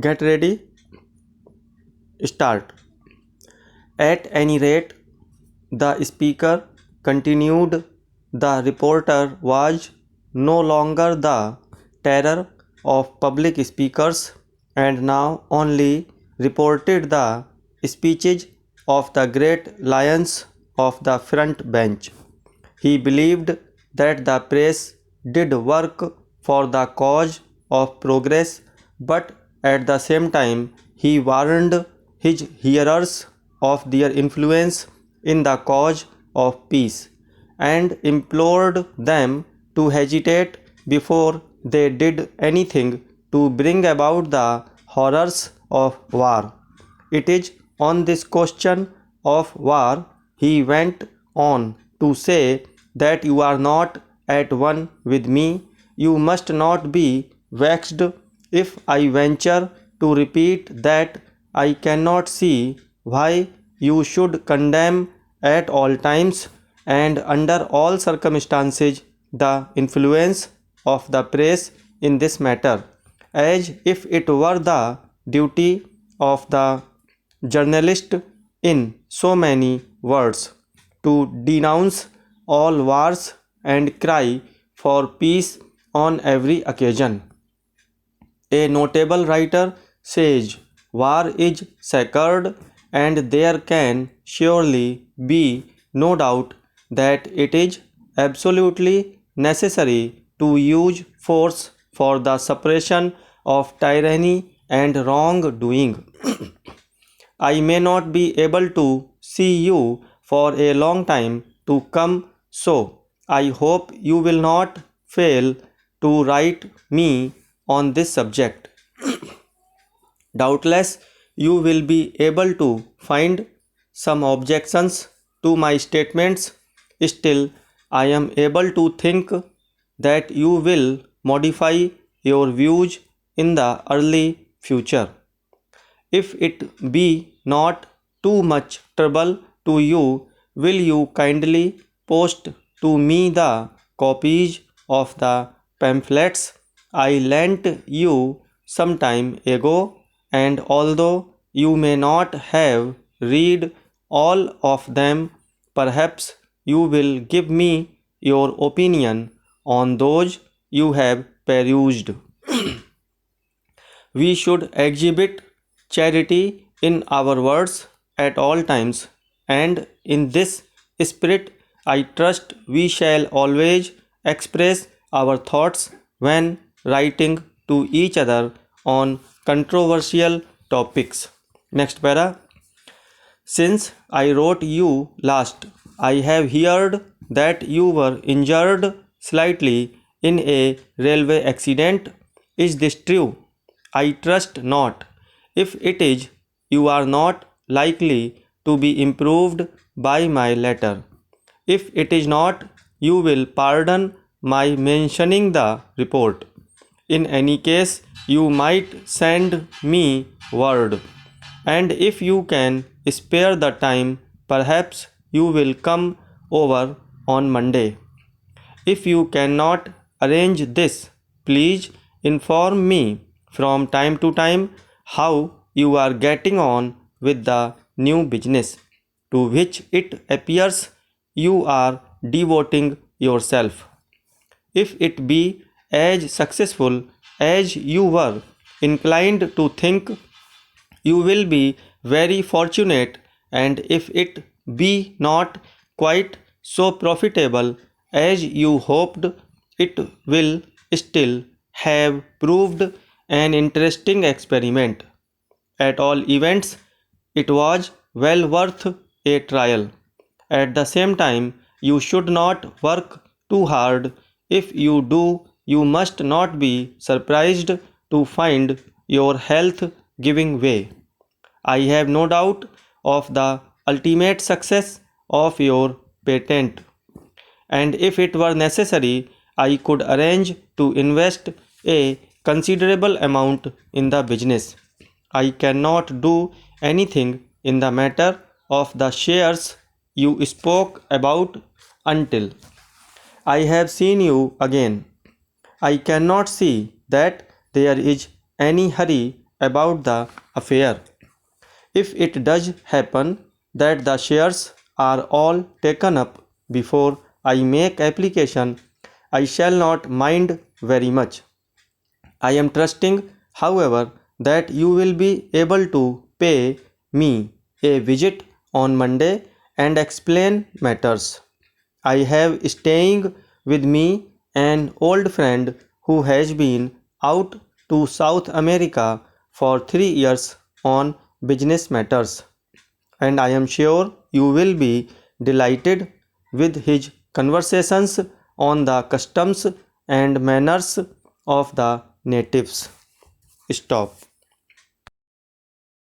Get ready, start. At any rate, the speaker continued, the reporter was no longer the terror of public speakers and now only reported the speeches of the great lions of the front bench. He believed that the press did work for the cause of progress, but at the same time he warned his hearers of their influence in the cause of peace and implored them to hesitate before they did anything to bring about the horrors of war. It is on this question of war, he went on to say, that you are not at one with me. You must not be vexed if I venture to repeat that I cannot see why you should condemn at all times and under all circumstances the influence of the press in this matter, as if it were the duty of the journalist, in so many words, to denounce all wars and cry for peace on every occasion. A notable writer says, war is sacred, and there can surely be no doubt that it is absolutely necessary to use force for the suppression of tyranny and wrongdoing. I may not be able to see you for a long time to come, so I hope you will not fail to write me on this subject. Doubtless, you will be able to find some objections to my statements. Still, I am able to think that you will modify your views in the early future. If it be not too much trouble to you, will you kindly post to me the copies of the pamphlets I lent you some time ago, and although you may not have read all of them, perhaps you will give me your opinion on those you have perused. We should exhibit charity in our words at all times, and in this spirit I trust we shall always express our thoughts when writing to each other on controversial topics. Next para. Since I wrote you last, I have heard that you were injured slightly in a railway accident. Is this true? I trust not. If it is, you are not likely to be improved by my letter. If it is not, you will pardon my mentioning the report. In any case, you might send me word, and if you can spare the time, perhaps you will come over on Monday. If you cannot arrange this, please inform me from time to time how you are getting on with the new business to which it appears you are devoting yourself. If it be as successful as you were inclined to think, you will be very fortunate, and if it be not quite so profitable as you hoped, it will still have proved an interesting experiment. At all events, it was well worth a trial. At the same time, you should not work too hard. If you do, you must not be surprised to find your health giving way. I have no doubt of the ultimate success of your patent, and if it were necessary, I could arrange to invest a considerable amount in the business. I cannot do anything in the matter of the shares you spoke about until I have seen you again. I cannot see that there is any hurry about the affair. If it does happen that the shares are all taken up before I make application, I shall not mind very much. I am trusting, however, that you will be able to pay me a visit on Monday and explain matters. I have staying with me an old friend who has been out to South America for 3 years on business matters, and I am sure you will be delighted with his conversations on the customs and manners of the natives. Stop.